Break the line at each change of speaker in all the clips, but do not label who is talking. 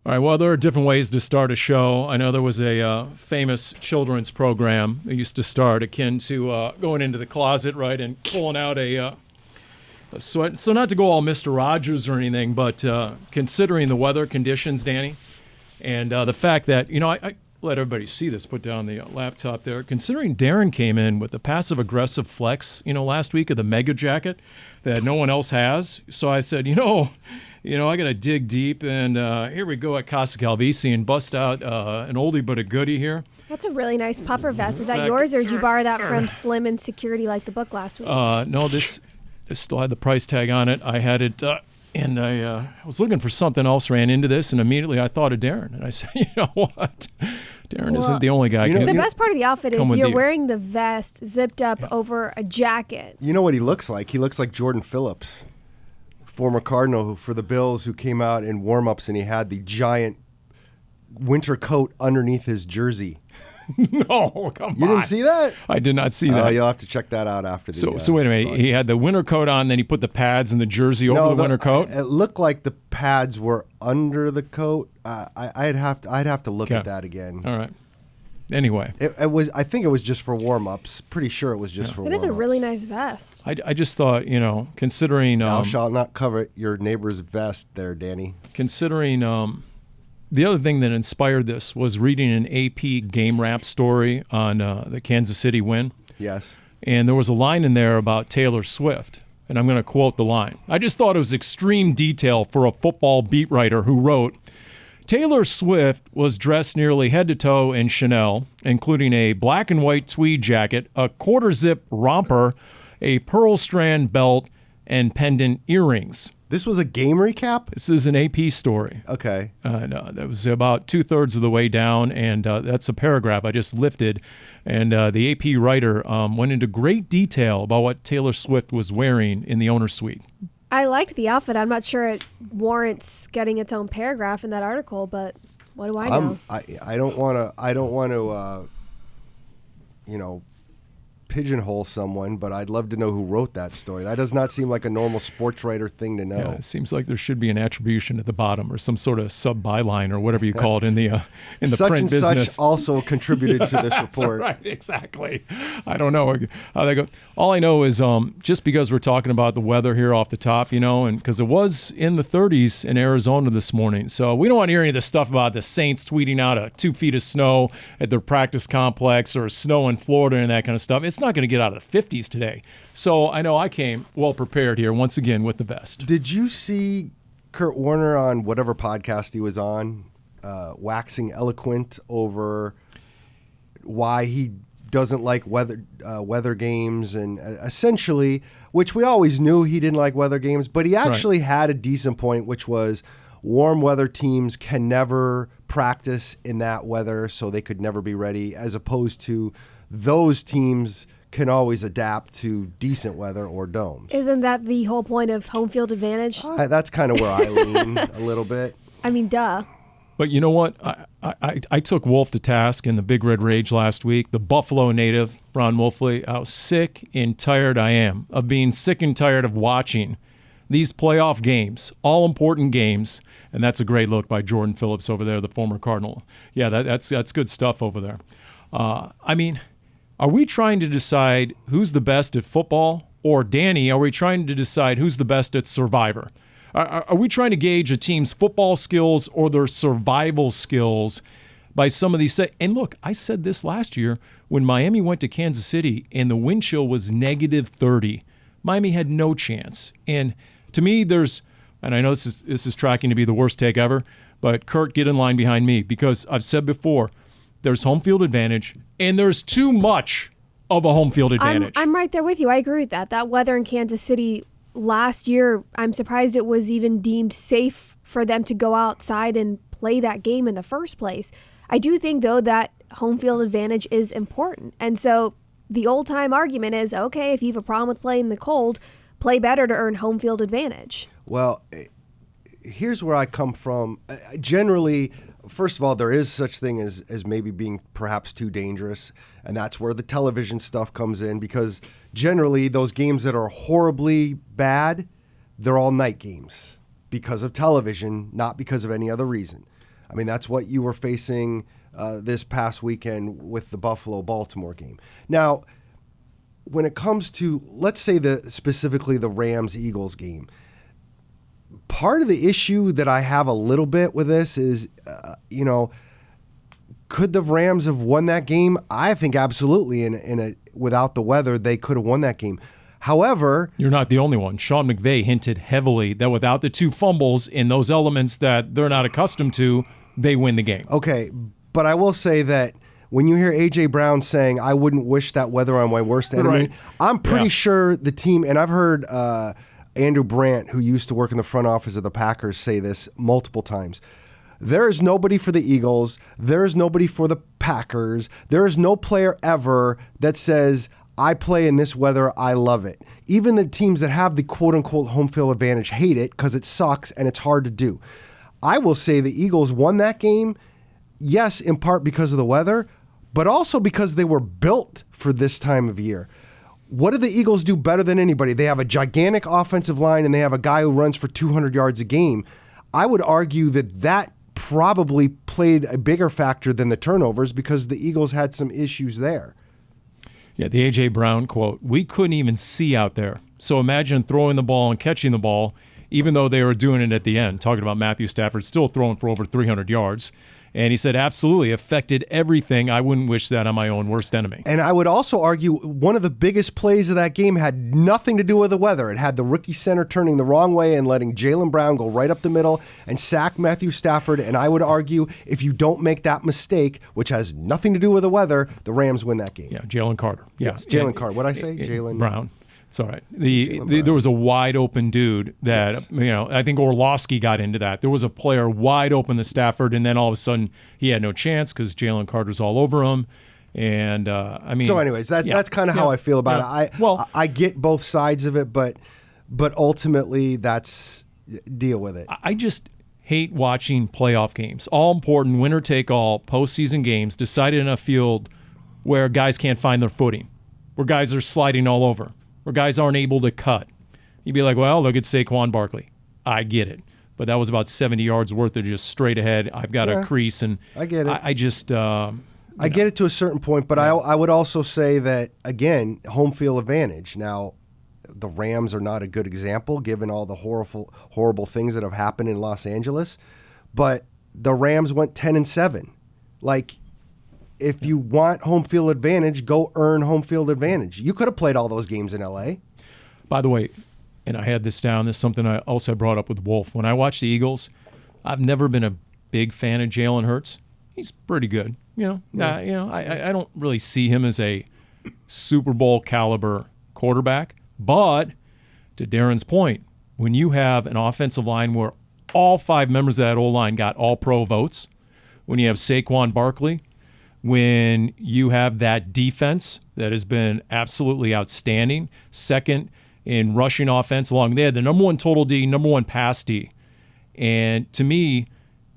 All right, well, there are different ways to start a show. I know there was a famous children's program that used to start akin to going into the closet, right, and pulling out a sweat. So not to go all Mr. Rogers or anything, but considering the weather conditions, Dani, and the fact that, I let everybody see this, put down the laptop there. Considering Darren came in with the passive-aggressive flex, last week of the mega jacket that no one else has. So I said, I got to dig deep, and here we go at Paul Calvisi and bust out an oldie but a goodie here.
That's a really nice puffer vest. Is that yours, or did you borrow that from Slim and Security like the book last week?
No, this still had the price tag on it. I had it, and I was looking for something else, ran into this, and immediately I thought of Darren. And I said, you know what? Darren isn't the only guy.
The best part of the outfit is you're wearing the vest zipped up over a jacket.
You know what he looks like? He looks like Jordan Phillips, former Cardinal for the Bills, who came out in warm-ups and he had the giant winter coat underneath his jersey.
No, come on.
You didn't see that?
I did not see that.
You'll have to check that out after the
So wait a minute. He had the winter coat on, then he put the pads and the jersey over the winter coat?
It looked like the pads were under the coat. I'd have to look at that again.
All right. Anyway.
It was. I think it was just for warm-ups. Pretty sure it was just for warm-ups.
It is a really nice vest.
I just thought, considering...
Thou shalt not covet your neighbor's vest there, Dani.
Considering... the other thing that inspired this was reading an AP game wrap story on the Kansas City win.
Yes.
And there was a line in there about Taylor Swift, and I'm going to quote the line. I just thought it was extreme detail for a football beat writer who wrote, Taylor Swift was dressed nearly head to toe in Chanel, including a black and white tweed jacket, a quarter-zip romper, a pearl strand belt, and pendant earrings.
This was a game recap?
This is an AP story.
Okay.
That was about two-thirds of the way down, and that's a paragraph I just lifted. And the AP writer went into great detail about what Taylor Swift was wearing in the owner's suite.
I liked the outfit. I'm not sure it warrants getting its own paragraph in that article, but what do I know?
I don't want to pigeonhole someone, but I'd love to know who wrote that story. That does not seem like a normal sports writer thing to know.
Yeah, it seems like there should be an attribution at the bottom or some sort of sub-byline or whatever you call it in the print business.
Such and such also contributed to this report.
Right, exactly. I don't know how they go. All I know is just because we're talking about the weather here off the top, and because it was in the 30s in Arizona this morning. So we don't want to hear any of this stuff about the Saints tweeting out 2 feet of snow at their practice complex or snow in Florida and that kind of stuff. It's not going to get out of the 50s today. So I know I came well prepared here once again with the vest.
Did you see Kurt Warner on whatever podcast he was on, waxing eloquent over why he doesn't like weather games, and essentially, which we always knew he didn't like weather games, but he actually had a decent point, which was warm weather teams can never practice in that weather, so they could never be ready, as opposed to those teams can always adapt to decent weather or domes.
Isn't that the whole point of home field advantage?
That's kind of where I lean a little bit.
I mean, duh.
But you know what? I took Wolf to task in the Big Red Rage last week. The Buffalo native, Ron Wolfley, how sick and tired I am of being sick and tired of watching these playoff games, all important games. And that's a great look by Jordan Phillips over there, the former Cardinal. Yeah, that's good stuff over there. Are we trying to decide who's the best at football? Or, Dani, are we trying to decide who's the best at Survivor? Are we trying to gauge a team's football skills or their survival skills by some of these? And look, I said this last year when Miami went to Kansas City and the wind chill was negative 30. Miami had no chance. And to me, and I know this is tracking to be the worst take ever, but Kurt, get in line behind me, because I've said before, there's home field advantage, and there's too much of a home field advantage.
I'm right there with you. I agree with that. That weather in Kansas City last year, I'm surprised it was even deemed safe for them to go outside and play that game in the first place. I do think, though, that home field advantage is important. And so the old-time argument is, okay, if you have a problem with playing in the cold, play better to earn home field advantage.
Well, here's where I come from. Generally, first of all, there is such thing as maybe being perhaps too dangerous, and that's where the television stuff comes in, because generally those games that are horribly bad, they're all night games because of television, not because of any other reason. I mean, that's what you were facing this past weekend with the Buffalo-Baltimore game. Now, when it comes to, let's say, specifically the Rams-Eagles game, part of the issue that I have a little bit with this is, could the Rams have won that game? I think absolutely. Without the weather, they could have won that game. However,
you're not the only one. Sean McVay hinted heavily that without the 2 fumbles in those elements that they're not accustomed to, they win the game.
Okay, but I will say that when you hear A.J. Brown saying, I wouldn't wish that weather on my worst enemy,
right.
I'm pretty sure the team, and I've heard Andrew Brandt, who used to work in the front office of the Packers, say this multiple times. There is nobody for the Eagles. There is nobody for the Packers. There is no player ever that says, I play in this weather, I love it. Even the teams that have the quote-unquote home field advantage hate it because it sucks and it's hard to do. I will say the Eagles won that game, yes, in part because of the weather, but also because they were built for this time of year. What do the Eagles do better than anybody? They have a gigantic offensive line and they have a guy who runs for 200 yards a game. I would argue that probably played a bigger factor than the turnovers because the Eagles had some issues there.
Yeah, the A.J. Brown quote, we couldn't even see out there. So imagine throwing the ball and catching the ball, even though they were doing it at the end, talking about Matthew Stafford still throwing for over 300 yards. And he said, absolutely, affected everything. I wouldn't wish that on my own worst enemy.
And I would also argue one of the biggest plays of that game had nothing to do with the weather. It had the rookie center turning the wrong way and letting Jaylen Brown go right up the middle and sack Matthew Stafford. And I would argue if you don't make that mistake, which has nothing to do with the weather, the Rams win that game.
Yeah, Jalen Carter.
Yes, Jalen Carter. What did I say? Jalen
Brown. It's all right. There was a wide open dude that, I think Orlovsky got into that. There was a player wide open to Stafford, and then all of a sudden he had no chance because Jalen Carter's all over him. And,
So anyways, that's kind of how I feel about it. I get both sides of it, but ultimately deal with it.
I just hate watching playoff games. All important, winner-take-all, postseason games decided in a field where guys can't find their footing, where guys are sliding all over, where guys aren't able to cut. You'd be like, well, look at Saquon Barkley. I get it. But that was about 70 yards worth of just straight ahead. I've got a crease. And
I get it.
I just...
I get it to a certain point, but I would also say that, again, home field advantage. Now, the Rams are not a good example given all the horrible things that have happened in Los Angeles, but the Rams went 10-7. Like, if you want home field advantage, go earn home field advantage. You could have played all those games in L.A.
By the way, and I had this down, this is something I also brought up with Wolf. When I watch the Eagles, I've never been a big fan of Jalen Hurts. He's pretty good. I don't really see him as a Super Bowl caliber quarterback. But to Darren's point, when you have an offensive line where all 5 members of that O-line got all-pro votes, when you have Saquon Barkley, when you have that defense that has been absolutely outstanding, second in rushing offense along there, the number 1 total D, number 1 pass D. And to me,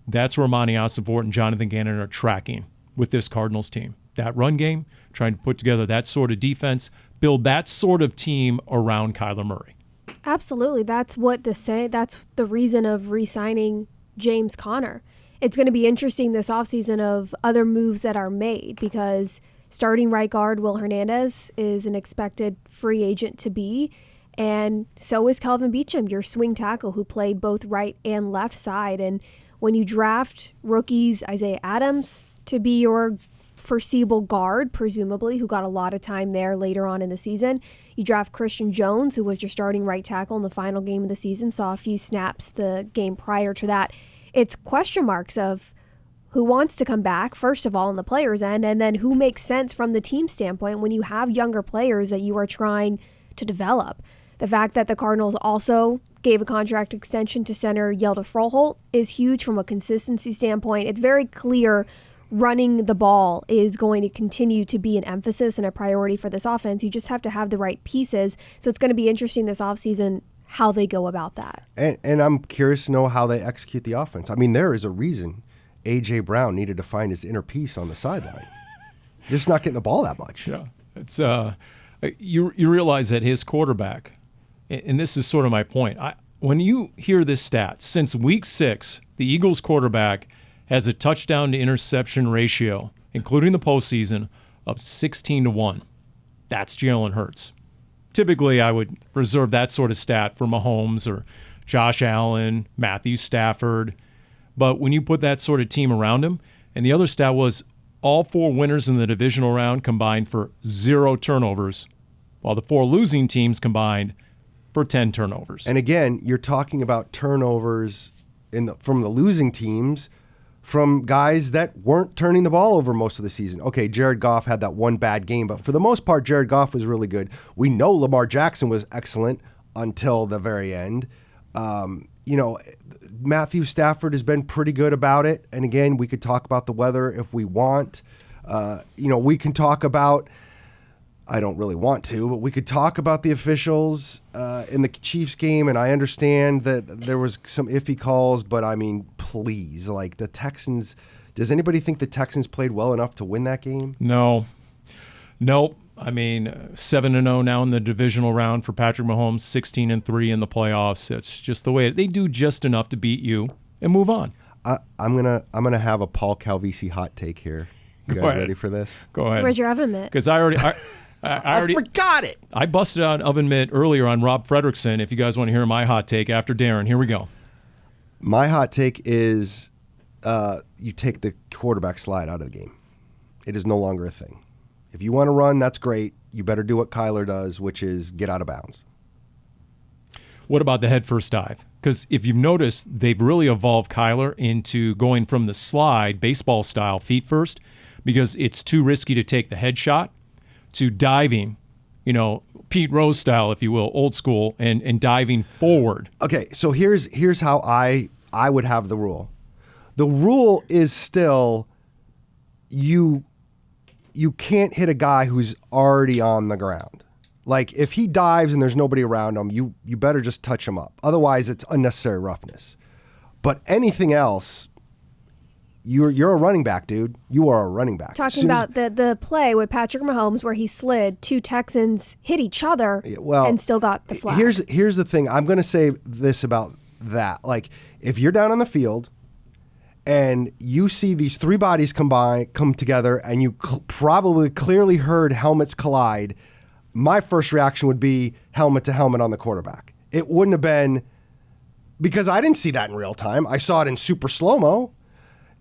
that's where Monty Ossenfort and Jonathan Gannon are tracking with this Cardinals team. That run game, trying to put together that sort of defense, build that sort of team around Kyler Murray.
Absolutely. That's the reason of re-signing James Conner. It's going to be interesting this offseason of other moves that are made because starting right guard Will Hernandez is an expected free agent to be, and so is Kelvin Beachum, your swing tackle who played both right and left side. And when you draft rookies, Isaiah Adams to be your foreseeable guard, presumably, who got a lot of time there later on in the season. You draft Christian Jones, who was your starting right tackle in the final game of the season, saw a few snaps the game prior to that. It's question marks of who wants to come back, first of all, on the player's end, and then who makes sense from the team standpoint when you have younger players that you are trying to develop. The fact that the Cardinals also gave a contract extension to center Yelda Froholt is huge from a consistency standpoint. It's very clear running the ball is going to continue to be an emphasis and a priority for this offense. You just have to have the right pieces. So it's going to be interesting this offseason how they go about that.
And I'm curious to know how they execute the offense. I mean, there is a reason A.J. Brown needed to find his inner piece on the sideline. Just not getting the ball that much.
Yeah, it's you realize that his quarterback, and this is sort of my point. When you hear this stat, since week 6, the Eagles quarterback has a touchdown to interception ratio, including the postseason, of 16-1. That's Jalen Hurts. Typically, I would reserve that sort of stat for Mahomes or Josh Allen, Matthew Stafford. But when you put that sort of team around him, and the other stat was all 4 winners in the divisional round combined for 0 turnovers, while the 4 losing teams combined for 10 turnovers.
And again, you're talking about turnovers from the losing teams, from guys that weren't turning the ball over most of the season. Okay, Jared Goff had that one bad game, but for the most part, Jared Goff was really good. We know Lamar Jackson was excellent until the very end. Matthew Stafford has been pretty good about it. And again, we could talk about the weather if we want. We can talk about, I don't really want to, but we could talk about the officials in the Chiefs game. And I understand that there was some iffy calls, but I mean, please, like the Texans, does anybody think the Texans played well enough to win that game?
No. Nope. I mean, 7-0 now in the divisional round for Patrick Mahomes, 16-3 in the playoffs. It's just the way they do just enough to beat you and move on.
I'm gonna have a Paul Calvisi hot take here. You guys ready for this?
Go ahead.
Where's your oven mitt?
Because I already
forgot it.
I busted out an oven mitt earlier on Rob Fredrickson. If you guys want to hear my hot take after Darren, here we go.
My hot take is you take the quarterback slide out of the game. It is no longer a thing. If you want to run, that's great. You better do what Kyler does, which is get out of bounds.
What about the head first dive? Because if you've noticed, they've really evolved Kyler into going from the slide, baseball style, feet first, because it's too risky to take the head shot, to diving, Pete Rose style, if you will, old school, and diving forward.
Okay, so here's how I would have the rule. The rule is still you can't hit a guy who's already on the ground. Like if he dives and there's nobody around him, you better just touch him up. Otherwise, it's unnecessary roughness. But anything else, you're a running back, dude. You are a running back.
Talking about the play with Patrick Mahomes where he slid, 2 Texans hit each other and still got the flag.
Here's the thing. I'm going to say this about that. Like if you're down on the field and you see these 3 bodies come together and you probably clearly heard helmets collide, my first reaction would be helmet to helmet on the quarterback. It wouldn't have been, because I didn't see that in real time. I saw it in super slow-mo.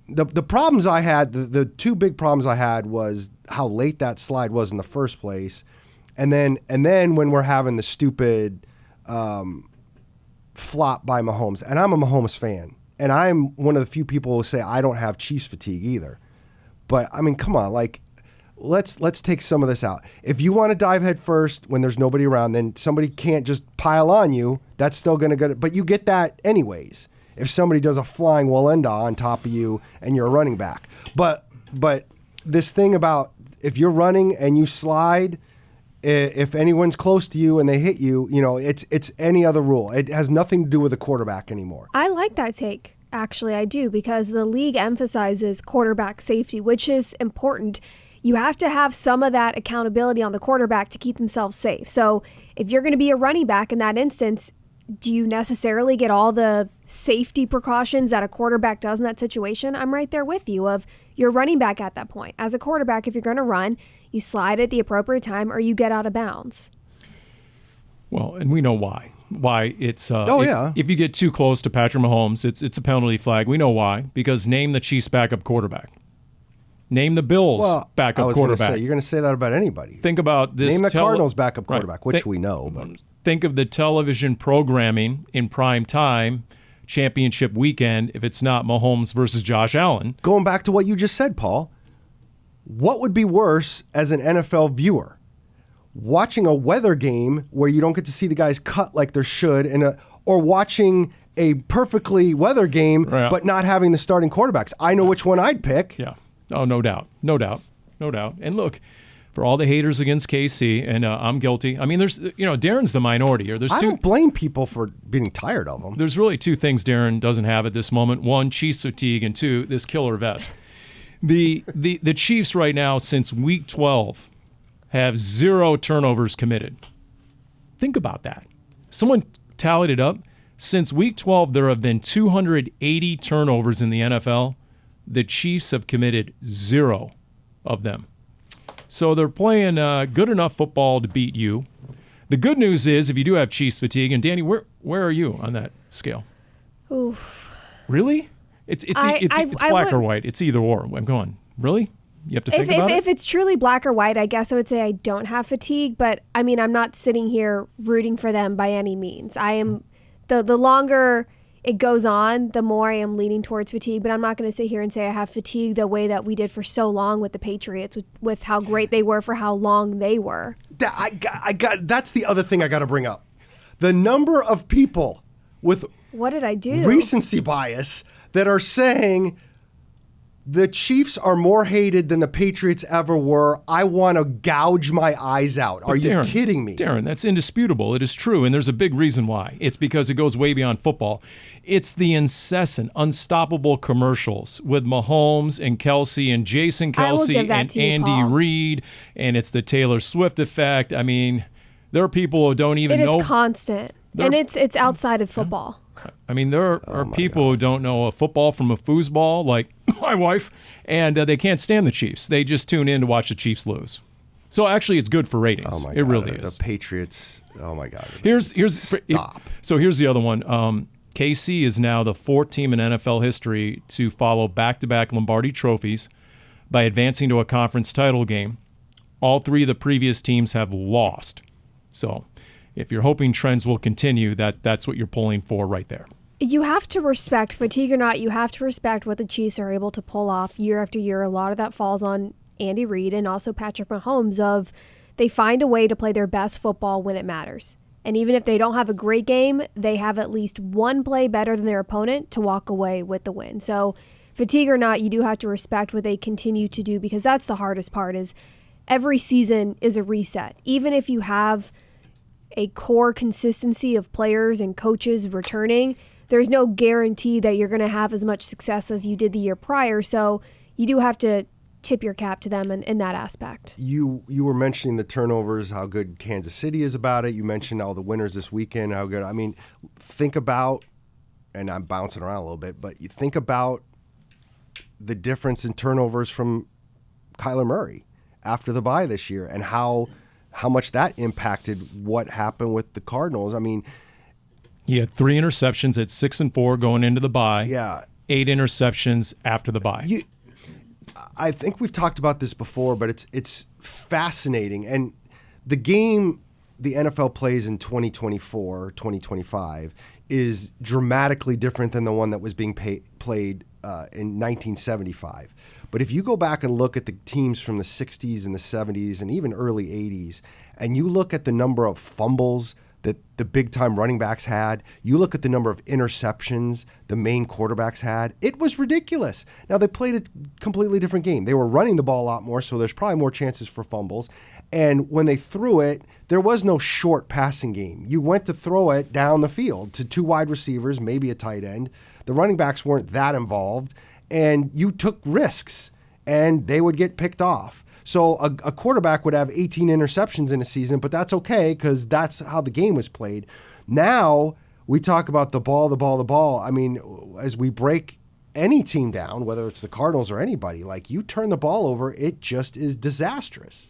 The problems I had, the 2 big problems I had was how late that slide was in the first place. And then when we're having the stupid flop by Mahomes, and I'm a Mahomes fan. And I'm one of the few people who say I don't have Chiefs fatigue either. But, I mean, come on, like, let's take some of this out. If you want to dive head first when there's nobody around, then somebody can't just pile on you. That's still going to go. But you get that anyways. If somebody does a flying Walenda on top of you and you're a running back. But this thing about if you're running and you slide, if anyone's close to you and they hit you, it's any other rule. It has nothing to do with the quarterback anymore.
I like that take. Actually, I do, because the league emphasizes quarterback safety, which is important. You have to have some of that accountability on the quarterback to keep themselves safe. So if you're going to be a running back in that instance, do you necessarily get all the safety precautions that a quarterback does in that situation? I'm right there with you of you're running back at that point. As a quarterback, if you're going to run, you slide at the appropriate time or you get out of bounds.
Well, and we know why. Why it's
yeah.
If you get too close to Patrick Mahomes, it's a penalty flag. We know why. Because name the Chiefs' backup quarterback. Name the Bills' backup quarterback.
You're going to say that about anybody.
Think about this.
Name the Cardinals' backup quarterback, which we know. But
think of the television programming in prime time, championship weekend, if it's not Mahomes versus Josh Allen.
Going back to what you just said, Paul, what would be worse as an NFL viewer? Watching a weather game where you don't get to see the guys cut like there should, or watching a perfectly weather game but not having the starting quarterbacks. I know which one I'd pick.
Yeah. Oh, no doubt. And look, for all the haters against KC, and I'm guilty. I mean, there's, Darren's the minority. I
don't blame people for being tired of them.
There's really 2 things Darren doesn't have at this moment. 1, Chiefs fatigue, and 2, this killer vest. The Chiefs right now, since week 12, have 0 turnovers committed. Think about that. Someone tallied it up. Since week 12, there have been 280 turnovers in the NFL. The Chiefs have committed 0 of them. So they're playing good enough football to beat you. The good news is, if you do have Chiefs fatigue, and Dani, where are you on that scale?
Oof.
Really? It's black or white. It's either or. I'm going, really? You have to think about it?
If it's truly black or white, I guess I would say I don't have fatigue. But, I mean, I'm not sitting here rooting for them by any means. I am the longer it goes on, the more I am leaning towards fatigue. But I'm not going to sit here and say I have fatigue the way that we did for so long with the Patriots, with how great they were for how long they were.
That's the other thing I got to bring up. The number of people with
what did I do?
Recency bias that are saying the Chiefs are more hated than the Patriots ever were. I want to gouge my eyes out. Are you kidding me?
Darren, that's indisputable. It is true, and there's a big reason why. It's because it goes way beyond football. It's the incessant, unstoppable commercials with Mahomes and Kelsey and Jason Kelsey and Andy Reid, and it's the Taylor Swift effect. I mean, there are people who don't even know.
It is constant, and it's outside of football.
I mean, there are people who don't know a football from a foosball, like my wife, and they can't stand the Chiefs. They just tune in to watch the Chiefs lose. So actually, it's good for ratings.
Oh my
God, it really is.
The Patriots. Oh my God.
Stop. So here's the other one. KC is now the 4th team in NFL history to follow back-to-back Lombardi trophies by advancing to a conference title game. All 3 of the previous teams have lost. So if you're hoping trends will continue, that's what you're pulling for right there.
You have to respect, fatigue or not, you have to respect what the Chiefs are able to pull off year after year. A lot of that falls on Andy Reid and also Patrick Mahomes of they find a way to play their best football when it matters. And even if they don't have a great game, they have at least one play better than their opponent to walk away with the win. So fatigue or not, you do have to respect what they continue to do, because that's the hardest part is every season is a reset. Even if you have a core consistency of players and coaches returning, there's no guarantee that you're going to have as much success as you did the year prior. So you do have to tip your cap to them in that aspect.
You were mentioning the turnovers, how good Kansas City is about it. You mentioned all the winners this weekend, how good. I mean, think about, and I'm bouncing around a little bit, but you think about the difference in turnovers from Kyler Murray after the bye this year and how much that impacted what happened with the Cardinals. I mean,
he had 3 interceptions at 6-4 going into the bye.
Yeah.
8 interceptions after the bye.
I think we've talked about this before, but it's fascinating. And the game the NFL plays in 2024, 2025 is dramatically different than the one that was being played in 1975. But if you go back and look at the teams from the 60s and the 70s and even early 80s, and you look at the number of fumbles that the big-time running backs had, you look at the number of interceptions the main quarterbacks had, it was ridiculous. Now, they played a completely different game. They were running the ball a lot more, so there's probably more chances for fumbles. And when they threw it, there was no short passing game. You went to throw it down the field to 2 wide receivers, maybe a tight end. The running backs weren't that involved, and you took risks, and they would get picked off. So a quarterback would have 18 interceptions in a season, but that's okay because that's how the game was played. Now we talk about the ball. I mean, as we break any team down, whether it's the Cardinals or anybody, like you turn the ball over, it just is disastrous.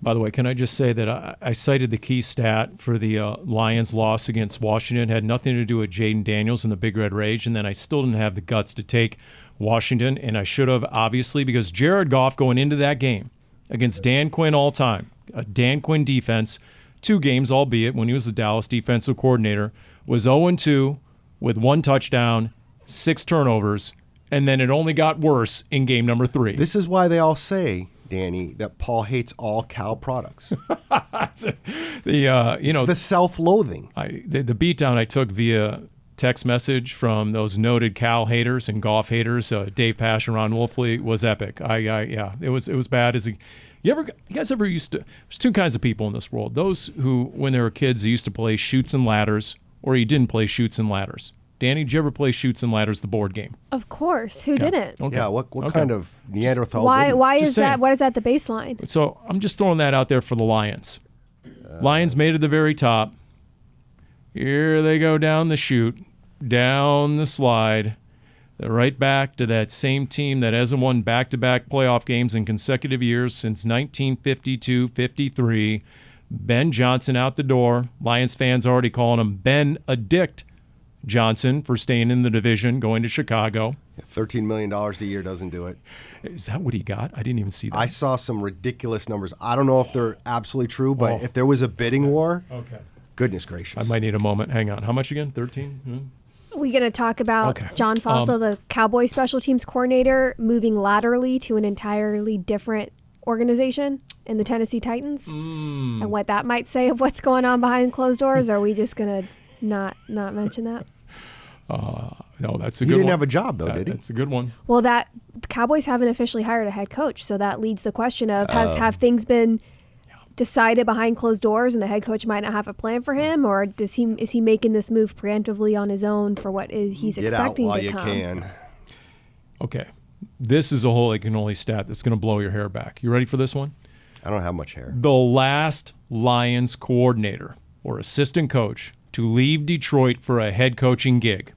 By the way, can I just say that I cited the key stat for the Lions' loss against Washington. It had nothing to do with Jayden Daniels and the Big Red Rage, and then I still didn't have the guts to take Washington, and I should have, obviously, because Jared Goff going into that game against Dan Quinn all time, a Dan Quinn defense, 2 games, albeit when he was the Dallas defensive coordinator, was 0-2 with 1 touchdown, 6 turnovers, and then it only got worse in game number 3.
This is why they all say, Dani, that Paul hates all cow products.
It's the
self-loathing.
The beatdown I took via text message from those noted Cal haters and golf haters, Dave Pash and Ron Wolfley, was epic. It was bad. You guys ever used to? There's 2 kinds of people in this world: those who, when they were kids, they used to play Chutes and Ladders, or you didn't play Chutes and Ladders. Dani, did you ever play Chutes and Ladders, the board game?
Of course. Who didn't?
Okay. Yeah. What kind of Neanderthal?
Why is that? Why is that the baseline?
So I'm just throwing that out there for the Lions. Lions made it to the very top. Here they go down the chute, down the slide. They're right back to that same team that hasn't won back-to-back playoff games in consecutive years since 1952-53. Ben Johnson out the door. Lions fans already calling him Ben Addict Johnson for staying in the division, going to Chicago.
$13 million a year doesn't do it.
Is that what he got? I didn't even see that.
I saw some ridiculous numbers. I don't know if they're absolutely true, but if there was a bidding war, goodness gracious.
I might need a moment. Hang on. How much again? 13?
We going to talk about John Fossil, the Cowboys special teams coordinator, moving laterally to an entirely different organization in the Tennessee Titans, and what that might say of what's going on behind closed doors? Or are we just going to not mention that?
No, that's a
he
good one. He
didn't have a job, though, did he?
That's a good one.
Well, the Cowboys haven't officially hired a head coach, so that leads the question of have things been decided behind closed doors and the head coach might not have a plan for him, or is he making this move preemptively on his own for what he's expecting to come? Get out while you can.
Okay. This is a holy cannoli stat that's going to blow your hair back. You ready for this one?
I don't have much hair.
The last Lions coordinator or assistant coach to leave Detroit for a head coaching gig.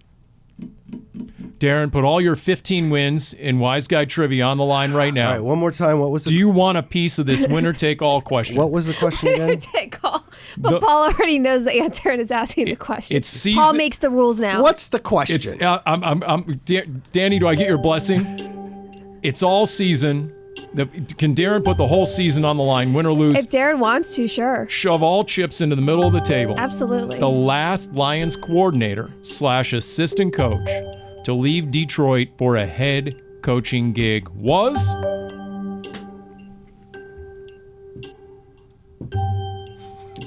Darren, put all your 15 wins in Wise Guy Trivia on the line right now.
All right, one more time. What was
Do you want a piece of this winner-take-all question?
What was the question again?
Winner-take-all. But Paul already knows the answer and is asking the question. Paul makes the rules now.
What's the question?
Dani, do I get your blessing? It's all season. Can Darren put the whole season on the line, win or lose?
If Darren wants to, sure.
Shove all chips into the middle of the table.
Absolutely.
The last Lions coordinator / assistant coach to leave Detroit for a head coaching gig was?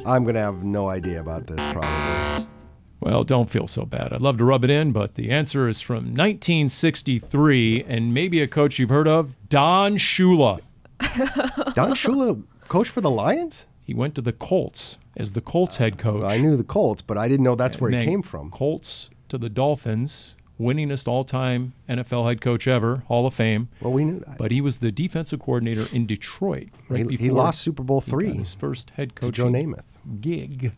I'm going to have no idea about this, probably.
Well, don't feel so bad. I'd love to rub it in, but the answer is from 1963, and maybe a coach you've heard of, Don Shula.
Don Shula, coach for the Lions?
He went to the Colts as the Colts head coach.
Well, I knew the Colts, but I didn't know that's where he came from.
Colts to the Dolphins, winningest all-time NFL head coach ever, Hall of Fame.
Well, we knew that.
But he was the defensive coordinator in Detroit. Right
he lost Super Bowl III.
His first head coaching
Joe Namath
gig.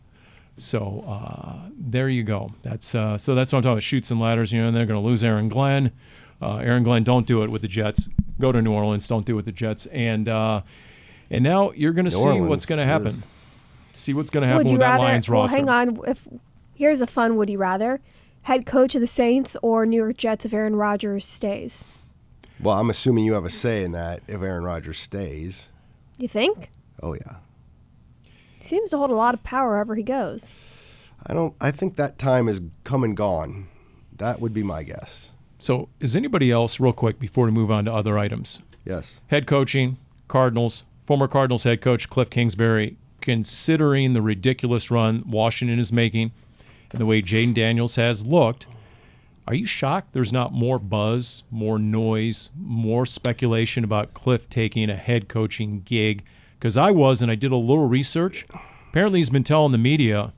So there you go. That's what I'm talking about. Chutes and ladders. And they're going to lose Aaron Glenn. Aaron Glenn, don't do it with the Jets. Go to New Orleans. Don't do it with the Jets. And now you're going to see what's going to happen. See what's going to happen with that Lions roster.
Hang on. Here's a fun. Would you rather head coach of the Saints or New York Jets if Aaron Rodgers stays?
Well, I'm assuming you have a say in that if Aaron Rodgers stays.
You think?
Oh yeah.
Seems to hold a lot of power wherever he goes.
I think that time is come and gone. That would be my guess.
So is anybody else, real quick, before we move on to other items?
Yes.
Head coaching, Cardinals, former Cardinals head coach Kliff Kingsbury, considering the ridiculous run Washington is making and the way Jayden Daniels has looked, are you shocked there's not more buzz, more noise, more speculation about Kliff taking a head coaching gig? Because I was, and I did a little research. Apparently he's been telling the media,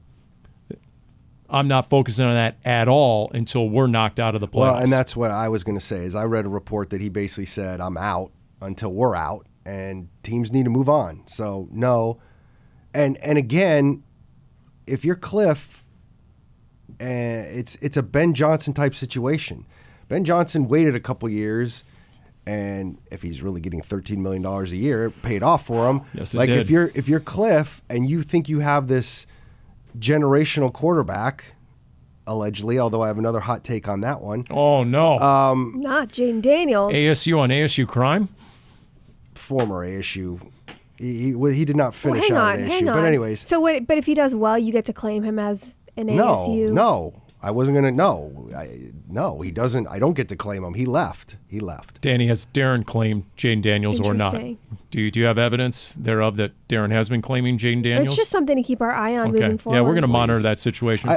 I'm not focusing on that at all until we're knocked out of the playoffs.
Well, and that's what I was going to say, is I read a report that he basically said, I'm out until we're out, and teams need to move on. So, no. And again, if you're Kliff, it's a Ben Johnson type situation. Ben Johnson waited a couple years, and if he's really getting $13 million a year, it paid off for him.
Yes, it did.
If you're Kliff and you think you have this generational quarterback, allegedly, although I have another hot take on that one.
Oh no,
not Jayden Daniels.
ASU on ASU crime.
Former ASU. He did not finish out at ASU. But anyways.
So but if he does well, you get to claim him as an ASU.
No. I wasn't going to. No, he doesn't. I don't get to claim him. He left.
Dani, has Darren claimed Jayden Daniels or not? Do you have evidence thereof that Darren has been claiming Jayden Daniels?
It's just something to keep our eye on moving forward.
Yeah, we're going to monitor that situation.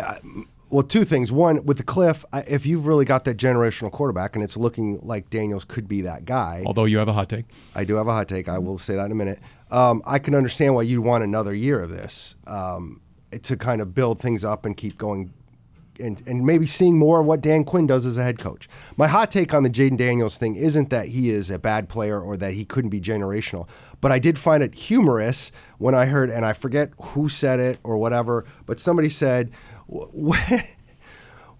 Well, two things. One, with the Kliff, if you've really got that generational quarterback, and it's looking like Daniels could be that guy.
Although you have a hot take.
I do have a hot take. I will say that in a minute. I can understand why you'd want another year of this to kind of build things up and keep going. And maybe seeing more of what Dan Quinn does as a head coach. My hot take on the Jayden Daniels thing isn't that he is a bad player or that he couldn't be generational, but I did find it humorous when I heard, and I forget who said it or whatever, but somebody said, when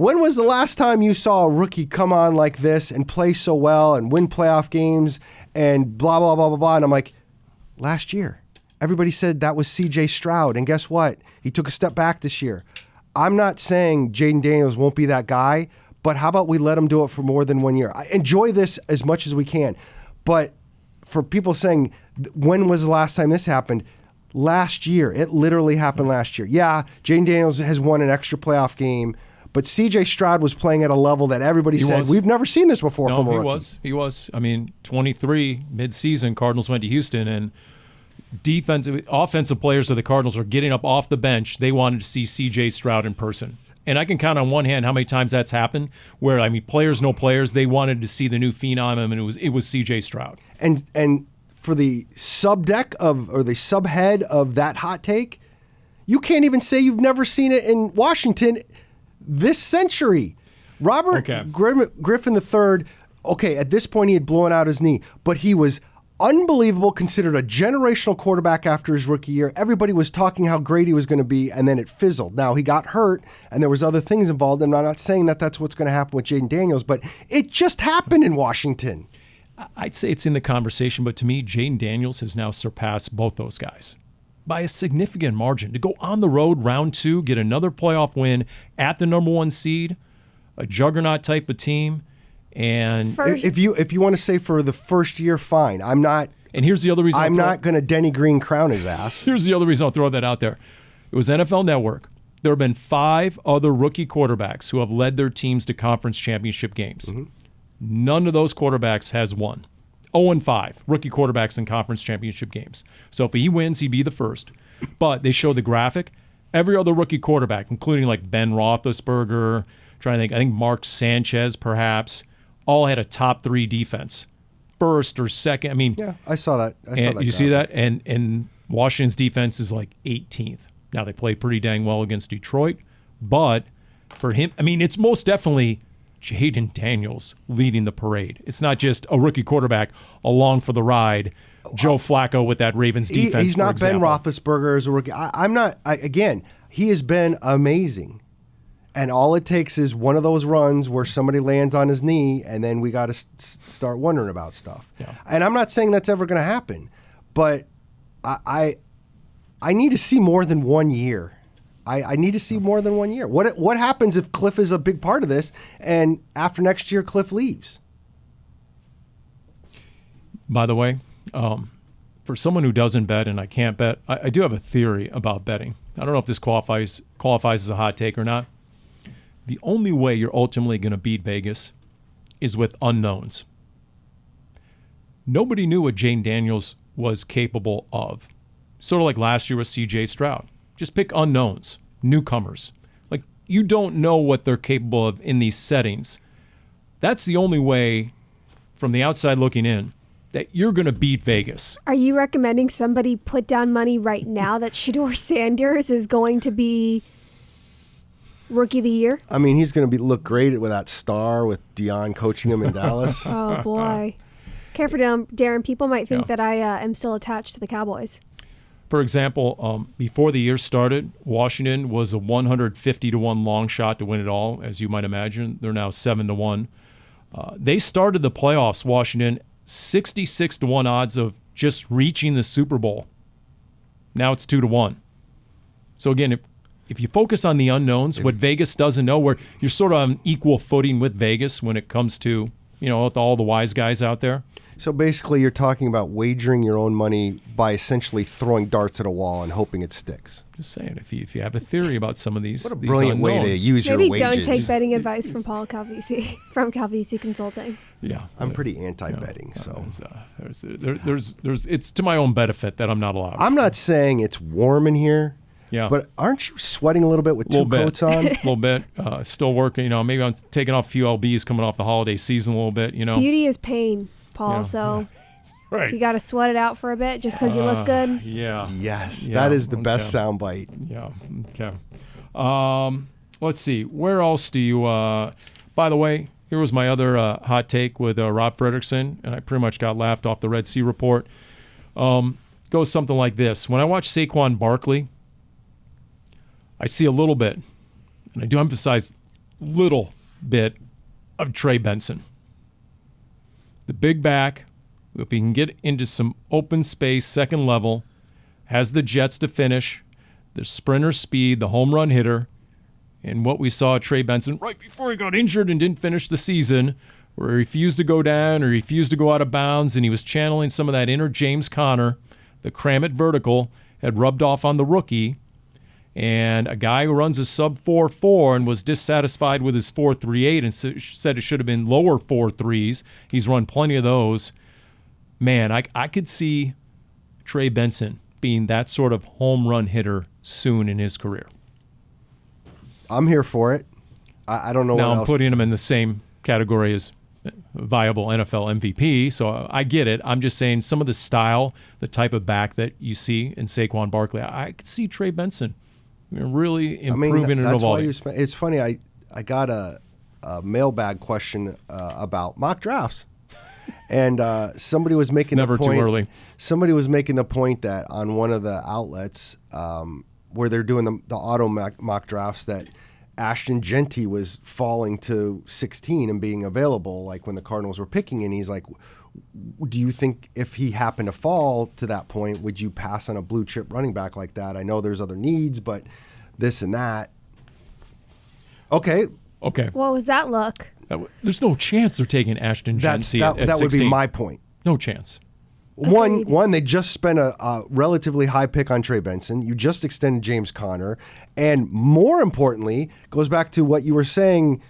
when was the last time you saw a rookie come on like this and play so well and win playoff games and blah, blah, blah, blah, blah? And I'm like, last year. Everybody said that was C.J. Stroud, and guess what? He took a step back this year. I'm not saying Jayden Daniels won't be that guy, but how about we let him do it for more than 1 year? I enjoy this as much as we can, but for people saying, when was the last time this happened? Last year. It literally happened last year. Yeah, Jayden Daniels has won an extra playoff game, but C.J. Stroud was playing at a level that everybody said, we've never seen this before from a rookie.
He was. I mean, 23, mid-season, Cardinals went to Houston, and offensive players of the Cardinals are getting up off the bench. They wanted to see C.J. Stroud in person. And I can count on one hand how many times that's happened where, I mean, players know players. They wanted to see the new phenom, and it was C.J. Stroud.
And for the subhead of that hot take, you can't even say you've never seen it in Washington this century. Robert Griffin III, at this point he had blown out his knee, but he was unbelievable, considered a generational quarterback after his rookie year. Everybody was talking how great he was going to be, and then it fizzled. Now, he got hurt, and there was other things involved, and I'm not saying that that's what's going to happen with Jayden Daniels, but it just happened in Washington.
I'd say it's in the conversation, but to me, Jayden Daniels has now surpassed both those guys by a significant margin. To go on the road, round 2, get another playoff win at the number 1 seed, a juggernaut type of team, and
if you want to say for the first year, fine. I'm not.
And here's the other reason.
I'm not going to Denny Green crown his ass.
Here's the other reason I'll throw that out there. It was NFL Network. There have been 5 other rookie quarterbacks who have led their teams to conference championship games. Mm-hmm. None of those quarterbacks has won. 0-5 rookie quarterbacks in conference championship games. So if he wins, he'd be the first. But they show the graphic. Every other rookie quarterback, including like Ben Roethlisberger, I think Mark Sanchez perhaps, all had a top 3 defense. First or second. I mean,
yeah, I saw that.
You see that? And Washington's defense is like 18th. Now, they played pretty dang well against Detroit. But for him, I mean, it's most definitely Jayden Daniels leading the parade. It's not just a rookie quarterback along for the ride, Joe Flacco with that Ravens defense.
He's not Ben Roethlisberger as a rookie. Again, he has been amazing. And all it takes is one of those runs where somebody lands on his knee, and then we got to start wondering about stuff. Yeah. And I'm not saying that's ever going to happen, but I need to see more than 1 year. I need to see more than 1 year. What happens if Kliff is a big part of this, and after next year Kliff leaves? By
the way, for someone who doesn't bet, and I can't bet, I do have a theory about betting. I don't know if this qualifies as a hot take or not. The only way you're ultimately going to beat Vegas is with unknowns. Nobody knew what Jayden Daniels was capable of. Sort of like last year with C.J. Stroud. Just pick unknowns, newcomers. Like, you don't know what they're capable of in these settings. That's the only way, from the outside looking in, that you're going to beat Vegas.
Are you recommending somebody put down money right now that Shedeur Sanders is going to be Rookie of the Year?
I mean, he's going to look great with that star with Dion coaching him in Dallas.
Oh, boy. Care for Darren. People might think that I am still attached to the Cowboys.
For example, before the year started, Washington was a 150-1 long shot to win it all, as you might imagine. They're now 7-1. They started the playoffs, Washington, 66-1 odds of just reaching the Super Bowl. Now it's 2-1. So again, if you focus on the unknowns, what Vegas doesn't know, where you're sort of on equal footing with Vegas when it comes to, all the wise guys out there.
So basically you're talking about wagering your own money by essentially throwing darts at a wall and hoping it sticks.
Just saying, if you have a theory about some of these,
what a brilliant way to use your wages.
Maybe don't take betting advice from Paul Calvisi from Calvisi Consulting.
Yeah,
I'm pretty anti-betting, so
there's it's to my own benefit that I'm not allowed.
I'm not saying it's warm in here.
Yeah,
but aren't you sweating a little bit with two coats on?
A little bit. Still working. Maybe I'm taking off a few LBs coming off the holiday season a little bit.
Beauty is pain, Paul. Right. If you got to sweat it out for a bit just because you look good.
Yeah.
Yes, that is the best soundbite.
Yeah. Okay. Let's see. Where else do you? By the way, here was my other hot take with Rob Fredrickson, and I pretty much got laughed off the Red Sea Report. Goes something like this: when I watch Saquon Barkley, I see a little bit, and I do emphasize little bit of Trey Benson. The big back, if he can get into some open space, second level, has the jets to finish, the sprinter speed, the home run hitter, and what we saw Trey Benson right before he got injured and didn't finish the season, where he refused to go down or refused to go out of bounds, and he was channeling some of that inner James Conner. The cram it vertical had rubbed off on the rookie, and a guy who runs a sub 4.4 and was dissatisfied with his 4.38 and said it should have been lower 4.3s. He's run plenty of those. Man, I could see Trey Benson being that sort of home run hitter soon in his career.
I'm here for it. I don't know
now
what
I'm
else.
putting him in the same category as viable NFL MVP, so I get it. I'm just saying some of the style, the type of back that you see in Saquon Barkley, I could see Trey Benson really improving and
that's
evolving.
Why it's funny. I got a mailbag question about mock drafts, and somebody was making
never
the point,
too early.
Somebody was making the point that on one of the outlets where they're doing the auto mock drafts that Ashton Genty was falling to 16 and being available, like when the Cardinals were picking, and he's like, do you think if he happened to fall to that point, would you pass on a blue chip running back like that? I know there's other needs, but this and that. Okay.
What was that look?
There's no chance they're taking Ashton Genty at 16.
That would be my point.
No chance.
One, they just spent a relatively high pick on Trey Benson. You just extended James Conner. And more importantly, goes back to what you were saying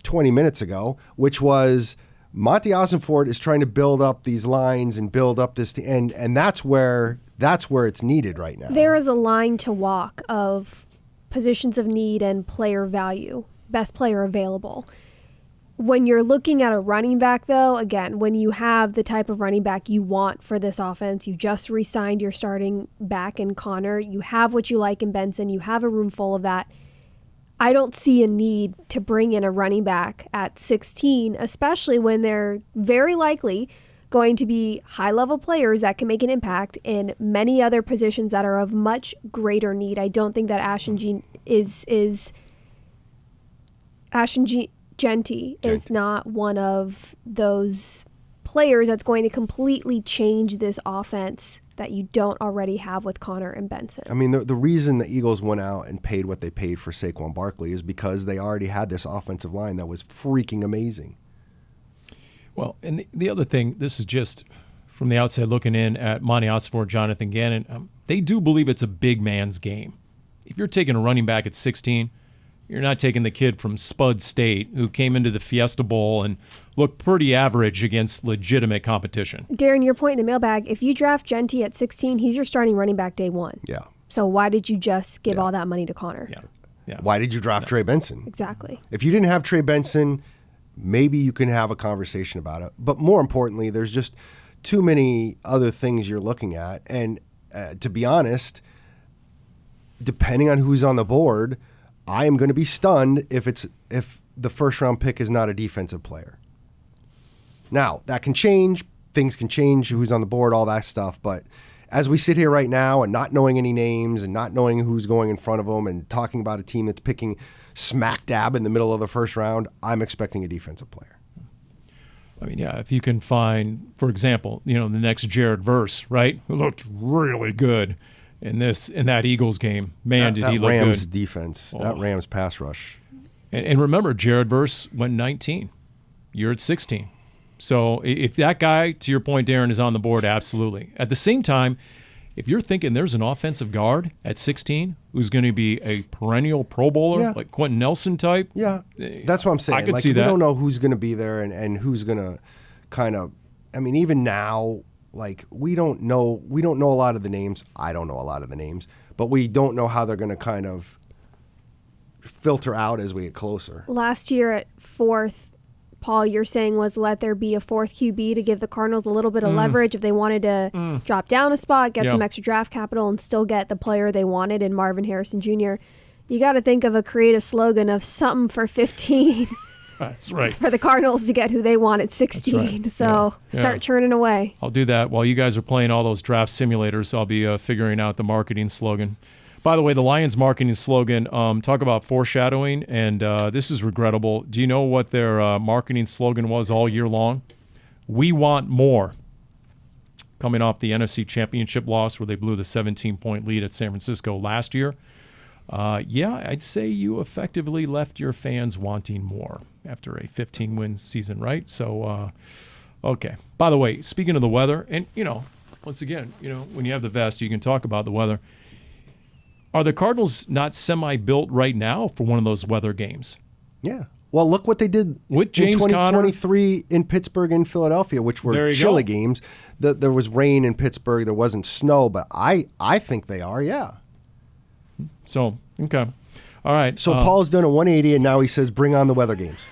20 minutes ago, which was Monty Ossenfort is trying to build up these lines and build up this, and that's where it's needed right now.
There is a line to walk of positions of need and player value, best player available. When you're looking at a running back, though, again, when you have the type of running back you want for this offense, you just re-signed your starting back in Conner, you have what you like in Benson, you have a room full of that. I don't see a need to bring in a running back at 16, especially when they're very likely going to be high-level players that can make an impact in many other positions that are of much greater need. I don't think that Genty is not one of those players that's going to completely change this offense that you don't already have with Conner and Benson.
I mean, the reason the Eagles went out and paid what they paid for Saquon Barkley is because they already had this offensive line that was freaking amazing.
Well, and the other thing, this is just from the outside looking in at Monty Ossenfort, Jonathan Gannon, they do believe it's a big man's game. If you're taking a running back at 16, you're not taking the kid from Spud State who came into the Fiesta Bowl and looked pretty average against legitimate competition.
Darren, your point in the mailbag, if you draft Genty at 16, he's your starting running back day one.
Yeah.
So why did you just give all that money to Conner?
Yeah.
Why did you draft Trey Benson?
Exactly.
If you didn't have Trey Benson, maybe you can have a conversation about it. But more importantly, there's just too many other things you're looking at. And to be honest, depending on who's on the board, I am going to be stunned if the first round pick is not a defensive player. Now, that can change. Things can change, who's on the board, all that stuff. But as we sit here right now and not knowing any names and not knowing who's going in front of them and talking about a team that's picking smack dab in the middle of the first round, I'm expecting a defensive player.
I mean, yeah, if you can find, for example, the next Jared Verse, right, who looked really good in that Eagles game. Man, did he look good.
That Rams defense, that Rams pass rush.
And remember, Jared Verse went 19. You're at 16. So if that guy, to your point, Darren, is on the board, absolutely. At the same time, if you're thinking there's an offensive guard at 16 who's going to be a perennial Pro Bowler, like Quentin Nelson type.
Yeah, that's what I'm saying.
I could see that.
We don't know who's going to be there and who's going to kind of, I mean, even now, we don't know a lot of the names. I don't know a lot of the names, but we don't know how they're going to kind of filter out as we get closer.
Last year at 4th, Paul, you're saying was let there be a 4th QB to give the Cardinals a little bit of leverage if they wanted to drop down a spot, get some extra draft capital, and still get the player they wanted in Marvin Harrison Jr. You got to think of a creative slogan of something for 15.
That's right.
For the Cardinals to get who they want at 16. Right. So start churning away.
I'll do that while you guys are playing all those draft simulators. I'll be figuring out the marketing slogan. By the way, the Lions marketing slogan, talk about foreshadowing, and this is regrettable. Do you know what their marketing slogan was all year long? We want more. Coming off the NFC Championship loss where they blew the 17-point lead at San Francisco last year. I'd say you effectively left your fans wanting more after a 15-win season, right? So, okay. By the way, speaking of the weather, and, once again, when you have the vest, you can talk about the weather. Are the Cardinals not semi-built right now for one of those weather games?
Yeah. Well, look what they did
with James
in 2023 in Pittsburgh and Philadelphia, which were chilly games. There was rain in Pittsburgh. There wasn't snow, but I think they are, yeah.
So, okay. All right.
So Paul's done a 180, and now he says, bring on the weather games.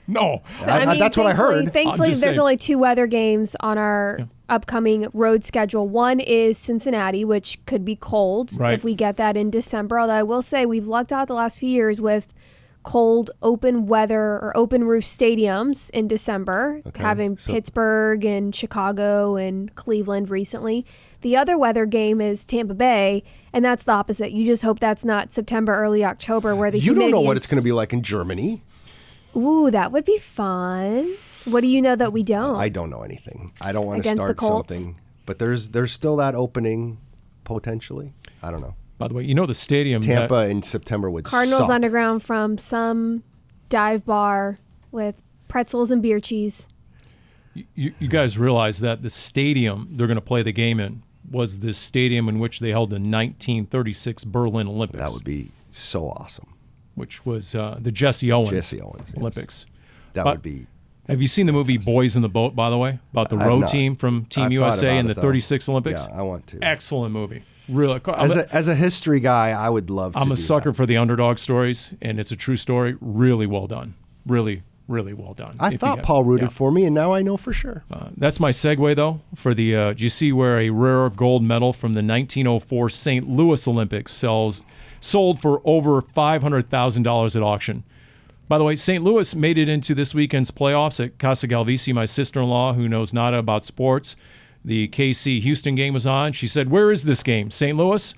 No.
That's what I heard.
Thankfully, there's only 2 weather games on our upcoming road schedule. One is Cincinnati, which could be cold if we get that in December. Although I will say we've lucked out the last few years with cold open weather or open roof stadiums in December, having Pittsburgh and Chicago and Cleveland recently. The other weather game is Tampa Bay, and that's the opposite. You just hope that's not September, early October, where the humidity
You don't know what it's going to be like in Germany.
Ooh, that would be fun. What do you know that we don't?
I don't know anything. I don't want to start something. But there's still that opening, potentially. I don't know.
By the way, the stadium.
Tampa in September would
Cardinals
suck.
Underground from some dive bar with pretzels and beer cheese.
You guys realize that the stadium they're going to play the game in was the stadium in which they held the 1936 Berlin Olympics.
That would be so awesome.
Which was the Jesse Owens Olympics.
That would be.
Have you seen the movie Boys in the Boat, by the way? About the row team from Team USA in the 36 Olympics?
Yeah, I want to.
Excellent movie. Really.
As a history guy, I would love to.
I'm a sucker for the underdog stories, and it's a true story. Really well done. Really, really well done.
I thought Paul rooted for me, and now I know for sure.
That's my segue, though, for the do you see where a rare gold medal from the 1904 St. Louis Olympics sold for over $500,000 at auction? By the way, St. Louis made it into this weekend's playoffs at Casa Calvisi, my sister-in-law, who knows nada about sports. The KC Houston game was on. She said, "Where is this game? St. Louis?"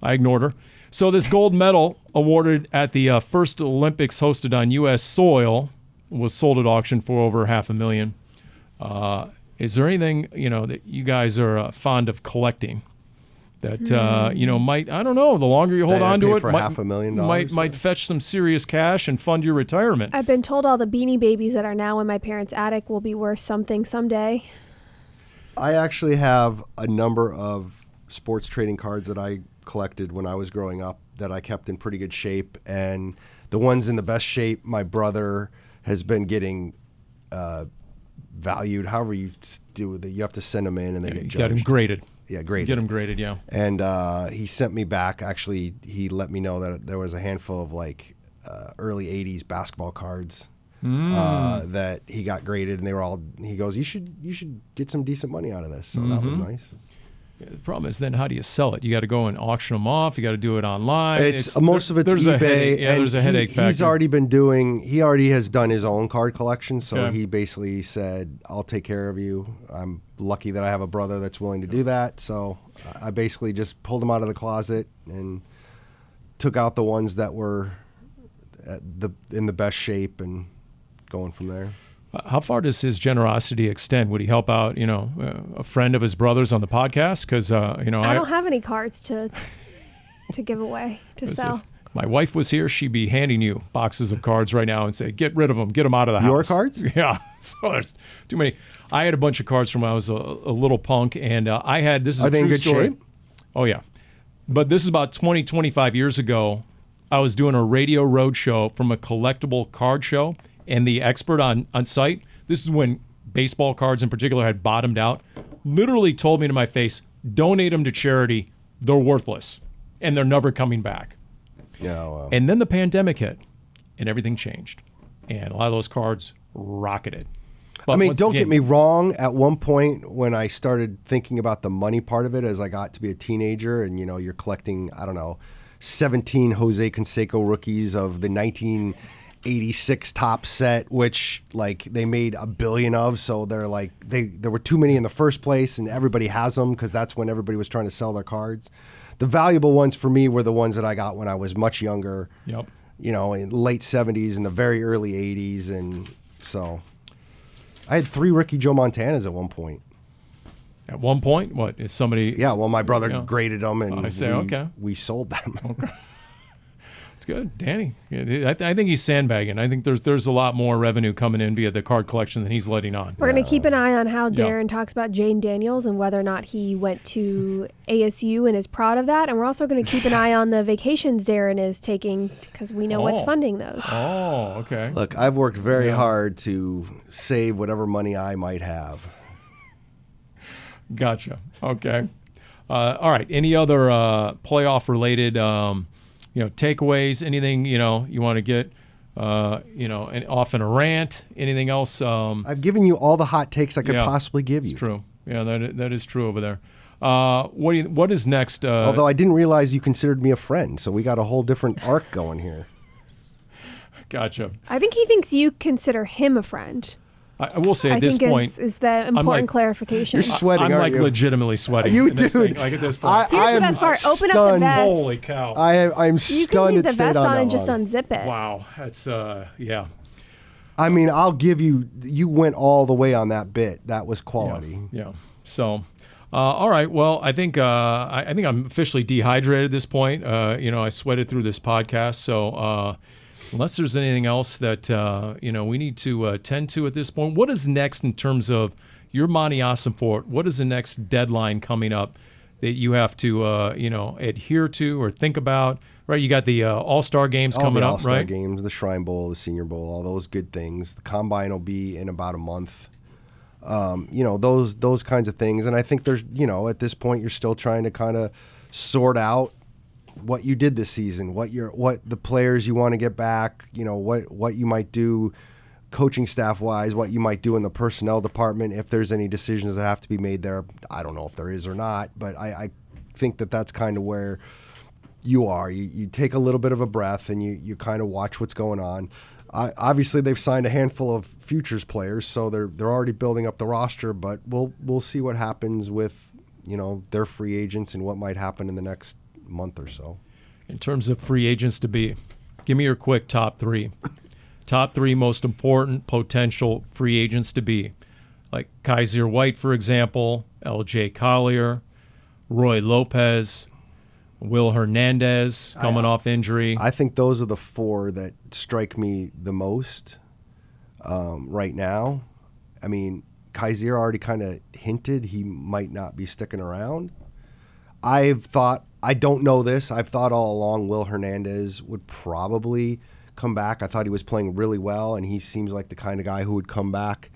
I ignored her. So this gold medal awarded at the first Olympics hosted on U.S. soil was sold at auction for over $500,000. Is there anything that you guys are fond of collecting that might, I don't know, the longer you hold on to it,
for $500,000
might fetch some serious cash and fund your retirement?
I've been told all the Beanie Babies that are now in my parents' attic will be worth something someday.
I actually have a number of sports trading cards that I collected when I was growing up that I kept in pretty good shape, and the ones in the best shape my brother has been getting valued. However you do that, you have to send them in and they get judged.
Get them graded.
Yeah, graded.
Get them graded, yeah.
And he sent me back. Actually, he let me know that there was a handful of early '80s basketball cards that he got graded, and they were all. He goes, "You should get some decent money out of this." So that was nice.
Yeah, the problem is then how do you sell it? You got to go and auction them off. You got to do it online.
Most of it's eBay.
There's a headache factor.
He already has done his own card collection, so he basically said, "I'll take care of you." I'm lucky that I have a brother that's willing to do that. So I basically just pulled them out of the closet and took out the ones that were in the best shape and going from there.
How far does his generosity extend? Would he help out, a friend of his brother's on the podcast? Because I
don't have any cards to give away to sell.
If my wife was here, she'd be handing you boxes of cards right now and say, "Get rid of them, get them out of the house."
Your cards?
Yeah. So there's too many. I had a bunch of cards from when I was a little punk, and I had this is
Are
a
they
true
in good
story.
shape?
Oh yeah, but this is about 25 years ago. I was doing a radio road show from a collectible card show. And the expert on site, this is when baseball cards in particular had bottomed out, literally told me to my face, donate them to charity. They're worthless. And they're never coming back.
Yeah. Wow.
And then the pandemic hit, and everything changed. And a lot of those cards rocketed. But
don't get me wrong. At one point when I started thinking about the money part of it as I got to be a teenager and, you're collecting, 17 Jose Canseco rookies of the '86 top set, which like they made $1 billion of. So they're like there were too many in the first place, and everybody has them because that's when everybody was trying to sell their cards. The valuable ones for me were the ones that I got when I was much younger.
Yep.
You know, in the late '70s and the very early '80s, and so I had 3 Ricky Joe Montanas at one point.
At one point, what is somebody?
Yeah, well, my brother graded them, and we sold them.
Okay. It's good, Dani. I think he's sandbagging. I think there's a lot more revenue coming in via the card collection than he's letting on.
We're going to keep an eye on how Darren talks about Jayden Daniels and whether or not he went to ASU and is proud of that. And we're also going to keep an eye on the vacations Darren is taking because we know what's funding those.
Oh, okay.
Look, I've worked very hard to save whatever money I might have.
Gotcha. Okay. All right. Any other playoff-related takeaways? Anything you want to get off in a rant? Anything else?
I've given you all the hot takes I could possibly give you.
It's true. Yeah, that is true over there. What is next?
Although I didn't realize you considered me a friend, so we got a whole different arc going here.
Gotcha.
I think he thinks you consider him a friend.
I will say at this point
is the important clarification.
You're sweating,
I'm
aren't you?
legitimately sweating.
You
in this
dude.
thing. Like at this point.
Here's the best part. Open up the vest.
Holy cow.
I'm
you
stunned
can leave
it
the
stayed
vest on and
that
just
long.
unzip it.
Wow. That's yeah.
I mean, I'll give you went all the way on that bit. That was quality.
Yeah. So all right. Well, I think I'm officially dehydrated at this point. I sweated through this podcast, so unless there's anything else that we need to tend to at this point, what is next in terms of your Monty Ossenfort? What is the next deadline coming up that you have to adhere to or think about? Right, you got the All-Star games coming up,
All-Star
right?
games, the Shrine Bowl, the Senior Bowl, all those good things. The Combine will be in about a month. Those kinds of things, and I think there's at this point you're still trying to kind of sort out what you did this season, what the players you want to get back, what you might do coaching staff wise, what you might do in the personnel department, if there's any decisions that have to be made there. I don't know if there is or not, but I think that's kind of where you are. You take a little bit of a breath and you kind of watch what's going on. Obviously, they've signed a handful of futures players, so they're already building up the roster. But we'll see what happens with their free agents and what might happen in the next month or so.
In terms of free agents to be, give me your quick top 3. Top 3 most important potential free agents to be. Like Kaiser White, for example, L.J. Collier, Roy Lopez, Will Hernandez coming off injury.
I think those are the 4 that strike me the most right now. I mean, Kaiser already kind of hinted he might not be sticking around. I don't know this. I've thought all along Will Hernandez would probably come back. I thought he was playing really well, and he seems like the kind of guy who would come back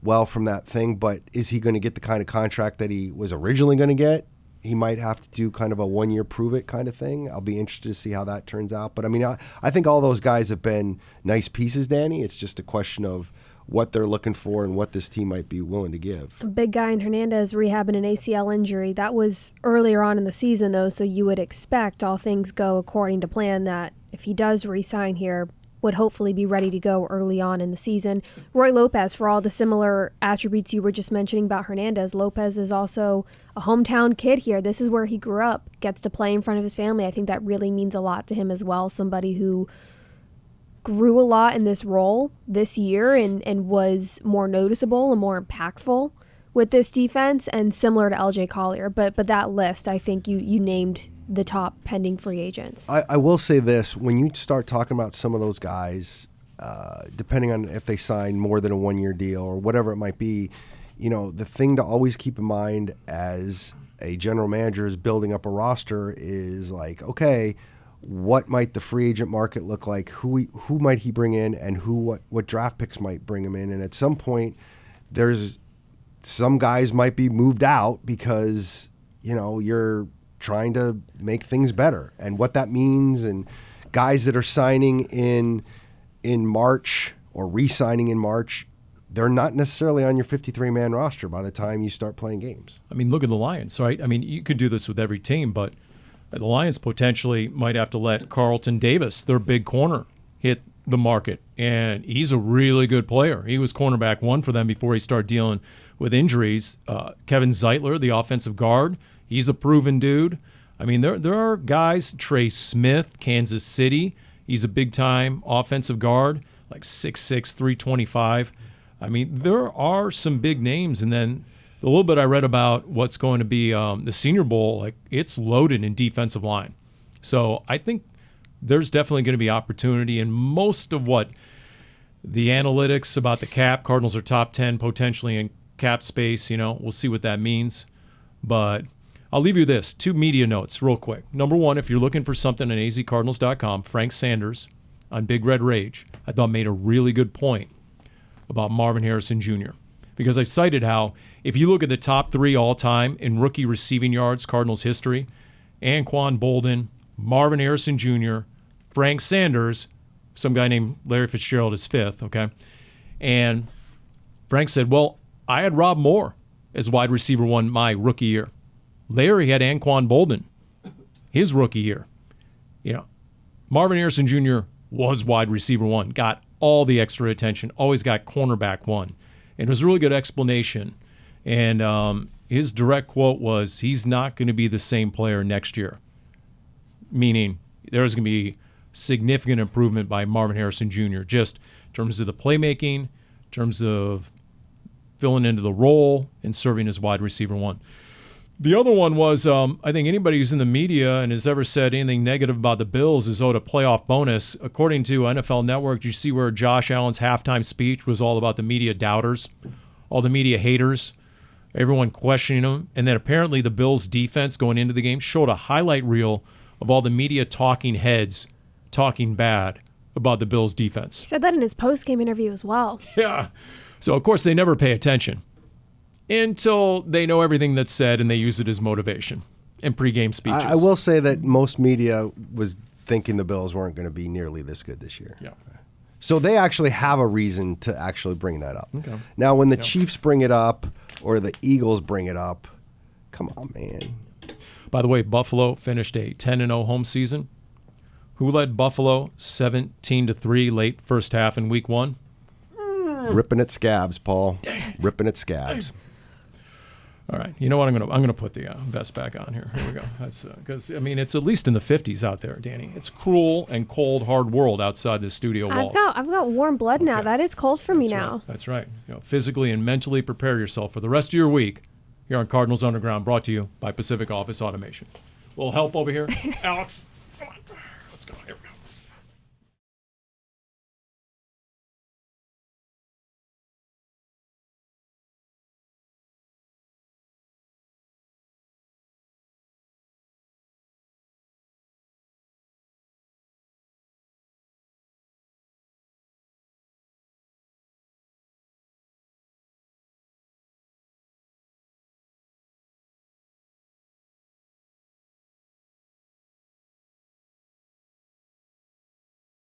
well from that thing. But is he going to get the kind of contract that he was originally going to get? He might have to do kind of a 1-year prove-it kind of thing. I'll be interested to see how that turns out. But, I mean, I think all those guys have been nice pieces, Dani. It's just a question of what they're looking for and what this team might be willing to give.
A big guy in Hernandez rehabbing an ACL injury. That was earlier on in the season, though, so you would expect, all things go according to plan, that if he does re-sign here, would hopefully be ready to go early on in the season. Roy Lopez, for all the similar attributes you were just mentioning about Hernandez, Lopez is also a hometown kid here. This is where he grew up, gets to play in front of his family. I think that really means a lot to him as well. Somebody who grew a lot in this role this year and was more noticeable and more impactful with this defense, and similar to LJ Collier. But that list, I think you named the top pending free agents.
I will say this. When you start talking about some of those guys, depending on if they sign more than a 1-year deal or whatever it might be, the thing to always keep in mind as a general manager is building up a roster is like, okay, what might the free agent market look like? Who might he bring in, and what draft picks might bring him in? And at some point, there's some guys might be moved out because you're trying to make things better, and what that means, and guys that are signing in March or re-signing in March, they're not necessarily on your 53-man roster by the time you start playing games.
I mean, look at the Lions, right? I mean, you could do this with every team, but the Lions potentially might have to let Carlton Davis, their big corner, hit the market, and he's a really good player. He was cornerback 1 for them before he started dealing with injuries. Kevin Zeitler, the offensive guard, he's a proven dude. I mean, there are guys, Trey Smith, Kansas City, he's a big-time offensive guard, like 6'6", 325. I mean, there are some big names, and then the little bit I read about what's going to be the Senior Bowl, like it's loaded in defensive line. So I think there's definitely going to be opportunity, and most of what the analytics about the cap, Cardinals are top 10 potentially in cap space, we'll see what that means. But I'll leave you this, 2 media notes real quick. Number 1, if you're looking for something on azcardinals.com, Frank Sanders on Big Red Rage, I thought made a really good point about Marvin Harrison Jr. Because I cited how if you look at the top 3 all-time in rookie receiving yards, Cardinals history, Anquan Boldin, Marvin Harrison Jr., Frank Sanders, some guy named Larry Fitzgerald is 5th, okay? And Frank said, well, I had Rob Moore as wide receiver 1 my rookie year. Larry had Anquan Boldin his rookie year. Marvin Harrison Jr. was wide receiver 1, got all the extra attention, always got cornerback 1. And it was a really good explanation. And his direct quote was, he's not going to be the same player next year. Meaning there's going to be significant improvement by Marvin Harrison Jr. just in terms of the playmaking, in terms of filling into the role and serving as wide receiver 1. The other one was, I think anybody who's in the media and has ever said anything negative about the Bills is owed a playoff bonus. According to NFL Network, you see where Josh Allen's halftime speech was all about the media doubters, all the media haters, everyone questioning him. And then apparently the Bills' defense going into the game showed a highlight reel of all the media talking heads talking bad about the Bills' defense.
He said that in his post-game interview as well.
Yeah. So, of course, they never pay attention until they know everything that's said and they use it as motivation in pregame speeches.
I will say that most media was thinking the Bills weren't going to be nearly this good this year.
Yeah.
So they actually have a reason to actually bring that up.
Okay.
Now, when the Chiefs bring it up or the Eagles bring it up, come on, man.
By the way, Buffalo finished a 10-0 home season. Who led Buffalo 17-3 late first half in week 1?
Ripping at scabs, Paul. Ripping at scabs.
All right. You know what? I'm gonna put the vest back on here. Here we go. That's because it's at least in the 50s out there, Dani. It's cruel and cold, hard world outside the studio walls.
I've got warm blood now. That is cold for me now.
Right. That's right. Physically and mentally prepare yourself for the rest of your week here on Cardinals Underground, brought to you by Pacific Office Automation. A little help over here, Alex. Come on. Let's go. Here we go.